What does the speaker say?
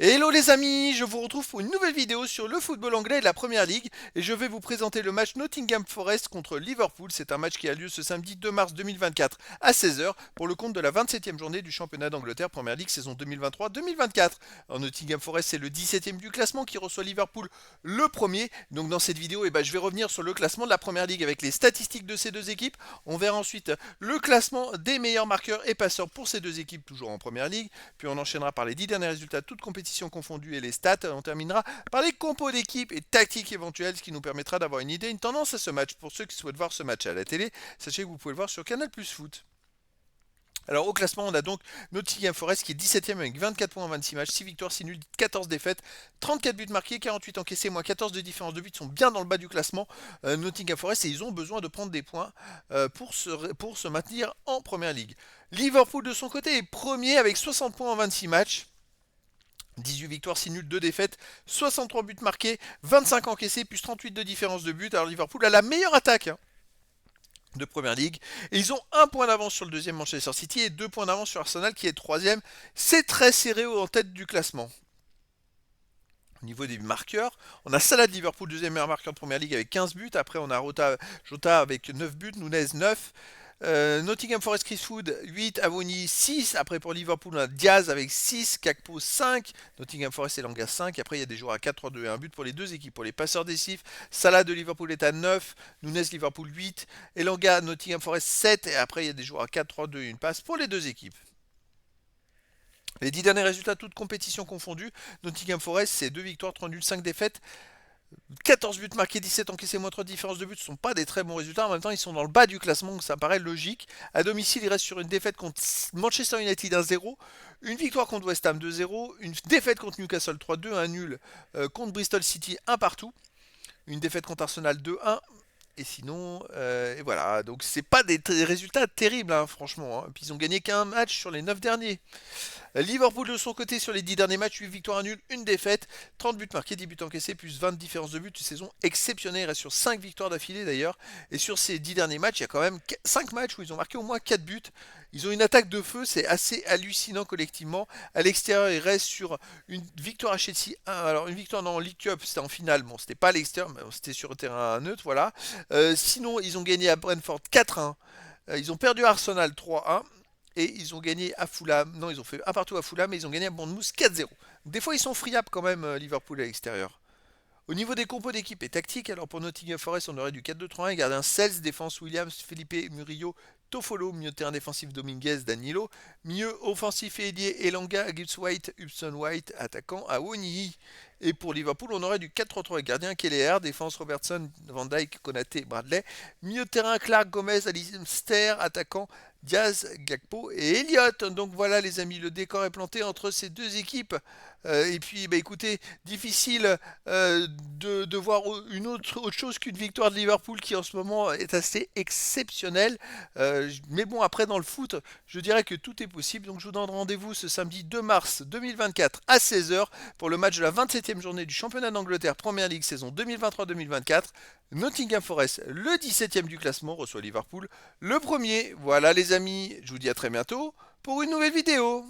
Hello les amis, je vous retrouve pour une nouvelle vidéo sur le football anglais et la Première Ligue et je vais vous présenter le match Nottingham Forest contre Liverpool. C'est un match qui a lieu ce samedi 2 mars 2024 à 16h pour le compte de la 27e journée du championnat d'Angleterre Première Ligue saison 2023-2024. Nottingham Forest c'est le 17e du classement qui reçoit Liverpool le premier. Donc dans cette vidéo je vais revenir sur le classement de la Première Ligue avec les statistiques de ces deux équipes. On verra ensuite le classement des meilleurs marqueurs et passeurs pour ces deux équipes toujours en Première Ligue. Puis on enchaînera par les 10 derniers résultats, toutes compétitions confondues et les stats. On terminera par les compos d'équipe et tactiques éventuelles, ce qui nous permettra d'avoir une idée, une tendance à ce match. Pour ceux qui souhaitent voir ce match à la télé, sachez que vous pouvez le voir sur Canal Plus Foot. Alors au classement, on a donc Nottingham Forest qui est 17ème avec 24 points en 26 matchs, 6 victoires, 6 nuls, 14 défaites, 34 buts marqués, 48 encaissés, moins 14 de différence de but, sont bien dans le bas du classement. Nottingham Forest et ils ont besoin de prendre des points pour se maintenir en Première Ligue. Liverpool de son côté est premier avec 60 points en 26 matchs. 18 victoires, 6 nuls, 2 défaites, 63 buts marqués, 25 encaissés, plus 38 de différence de but. Alors Liverpool a la meilleure attaque de Première Ligue. Et ils ont un point d'avance sur le deuxième Manchester City et 2 points d'avance sur Arsenal qui est troisième. C'est très serré en tête du classement. Au niveau des marqueurs, on a Salah de Liverpool, deuxième meilleur marqueur de Première Ligue avec 15 buts. Après, on a Jota avec 9 buts, Nunez 9. Nottingham Forest Chris Wood 8, Avoni 6. Après pour Liverpool, on a Diaz avec 6, Kakpo 5, Nottingham Forest et Langa 5. Après, il y a des joueurs à 4, 3, 2 et 1 but pour les deux équipes. Pour les passeurs décisifs, Salah de Liverpool est à 9, Nunez Liverpool 8, Elanga Nottingham Forest 7. Et après, il y a des joueurs à 4, 3, 2 et une passe pour les deux équipes. Les 10 derniers résultats, toutes compétitions confondues, Nottingham Forest, c'est 2 victoires, 3 nuls, 5 défaites. 14 buts marqués, 17 encaissés, moins 3 de différence de but, ce ne sont pas des très bons résultats. En même temps, ils sont dans le bas du classement, donc ça paraît logique. À domicile, ils restent sur une défaite contre Manchester United 1-0, une victoire contre West Ham 2-0, une défaite contre Newcastle 3-2, un nul contre Bristol City 1 partout, une défaite contre Arsenal 2-1. Et sinon, et voilà, donc c'est pas des résultats terribles, hein, franchement. Hein. Puis ils ont gagné qu'un match sur les 9 derniers. Liverpool de son côté sur les 10 derniers matchs, 8 victoires, 1 nul, une défaite, 30 buts marqués, 10 buts encaissés, plus 20 de différence de but, une saison exceptionnelle, il reste sur 5 victoires d'affilée d'ailleurs. Et sur ces 10 derniers matchs, il y a quand même 5 matchs où ils ont marqué au moins 4 buts. Ils ont une attaque de feu, c'est assez hallucinant collectivement. À l'extérieur, ils restent sur une victoire à Chelsea. Alors une victoire en League Cup, c'était en finale, bon c'était pas à l'extérieur, mais c'était sur le terrain neutre, voilà. Sinon, ils ont gagné à Brentford 4-1. Ils ont perdu à Arsenal 3-1. Et ils ont gagné à Fulham. Non, ils ont fait un partout à Fulham, mais ils ont gagné à Bournemouth 4-0. Des fois, ils sont friables quand même, Liverpool à l'extérieur. Au niveau des compos d'équipe et tactique, alors pour Nottingham Forest, on aurait du 4-2-3-1, gardien Sels, défense Williams, Felipe Murillo, Tofolo, milieu de terrain défensif Dominguez, Danilo, milieu offensif et ailier Elanga, Gibbs White, Hudson White, attaquant Awoniyi. Et pour Liverpool, on aurait du 4-3-3 avec gardien Kelleher, défense Robertson, Van Dijk, Konaté, Bradley, milieu de terrain Clark Gomez, Alistair, attaquant Diaz, Gakpo et Elliott. Donc voilà les amis, le décor est planté entre ces deux équipes. Et puis écoutez, difficile de voir une autre chose qu'une victoire de Liverpool qui en ce moment est assez exceptionnelle. Mais bon, après dans le foot, je dirais que tout est possible. Donc je vous donne rendez-vous ce samedi 2 mars 2024 à 16h pour le match de la 27e journée du championnat d'Angleterre Première Ligue saison 2023-2024. Nottingham Forest, le 17e du classement, reçoit Liverpool, le premier. Voilà les amis, je vous dis à très bientôt pour une nouvelle vidéo.